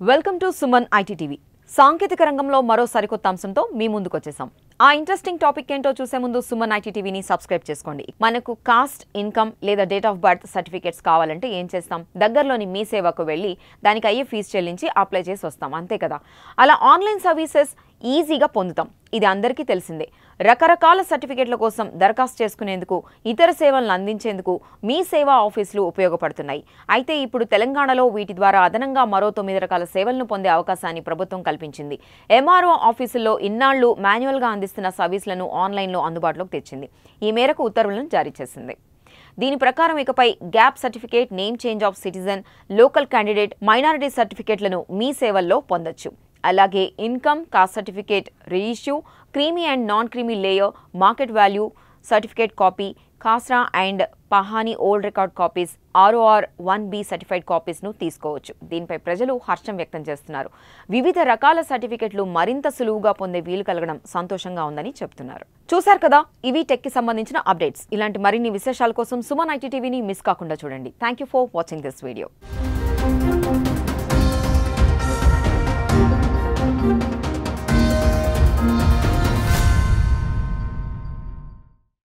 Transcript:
Welcome to Suman IT TV. సాంకేతిక రంగంలో మరో సరికొత్త అంశంతో మీ ముందుకు వచ్చేసాం. ఆ ఇంట్రెస్టింగ్ టాపిక్ ఏంటో చూసే ముందు సుమన్ ఐటీ టీవీని సబ్స్క్రైబ్ చేసుకోండి. మనకు కాస్ట్, ఇన్కమ్ లేదా డేట్ ఆఫ్ బర్త్ సర్టిఫికేట్స్ కావాలంటే ఏం చేస్తాం? దగ్గరలోని మీ సేవకు వెళ్ళి దానికి అయ్యే ఫీజు చెల్లించి అప్లై చేసి వస్తాం, అంతే కదా. అలా ఆన్లైన్ సర్వీసెస్ ఈజీగా పొందుతాం, ఇది అందరికీ తెలిసిందే. రకరకాల సర్టిఫికేట్ల కోసం దరఖాస్తు చేసుకునేందుకు, ఇతర సేవలను అందించేందుకు మీ సేవా ఆఫీసులు ఉపయోగపడుతున్నాయి. అయితే ఇప్పుడు తెలంగాణలో వీటి ద్వారా అదనంగా మరో 9 రకాల సేవలను పొందే అవకాశాన్ని ప్రభుత్వం కల్పించింది. ఎంఆర్ఓ ఆఫీసుల్లో ఇన్నాళ్లు మాన్యువల్గా అందిస్తున్న సర్వీసులను ఆన్లైన్లో అందుబాటులోకి తెచ్చింది. ఈ మేరకు ఉత్తర్వులను జారీ చేసింది. దీని ప్రకారం ఇకపై gap certificate, name change of citizen, local candidate, minority సర్టిఫికేట్లను మీ సేవల్లో పొందొచ్చు. అలాగే income, caste certificate, reissue, creamy and non creamy layer, market value certificate copy, khasra and pahani old record copies, ROR 1B certified కాపీస్ను తీసుకోవచ్చు. దీనిపై ప్రజలు హర్షం వ్యక్తం చేస్తున్నారు. వివిధ రకాల సర్టిఫికెట్లు మరింత సులువుగా పొందే వీలు కలగడం సంతోషంగా ఉందని చెప్తున్నారు. చూశారు కదా, ఇవి టెక్కి సంబంధించిన అప్డేట్స్. ఇలాంటి మరిన్ని విశేషాల కోసం సుమన్ ఐటీ టీవీని మిస్ కాకుండా చూడండి. Thank you for watching this video.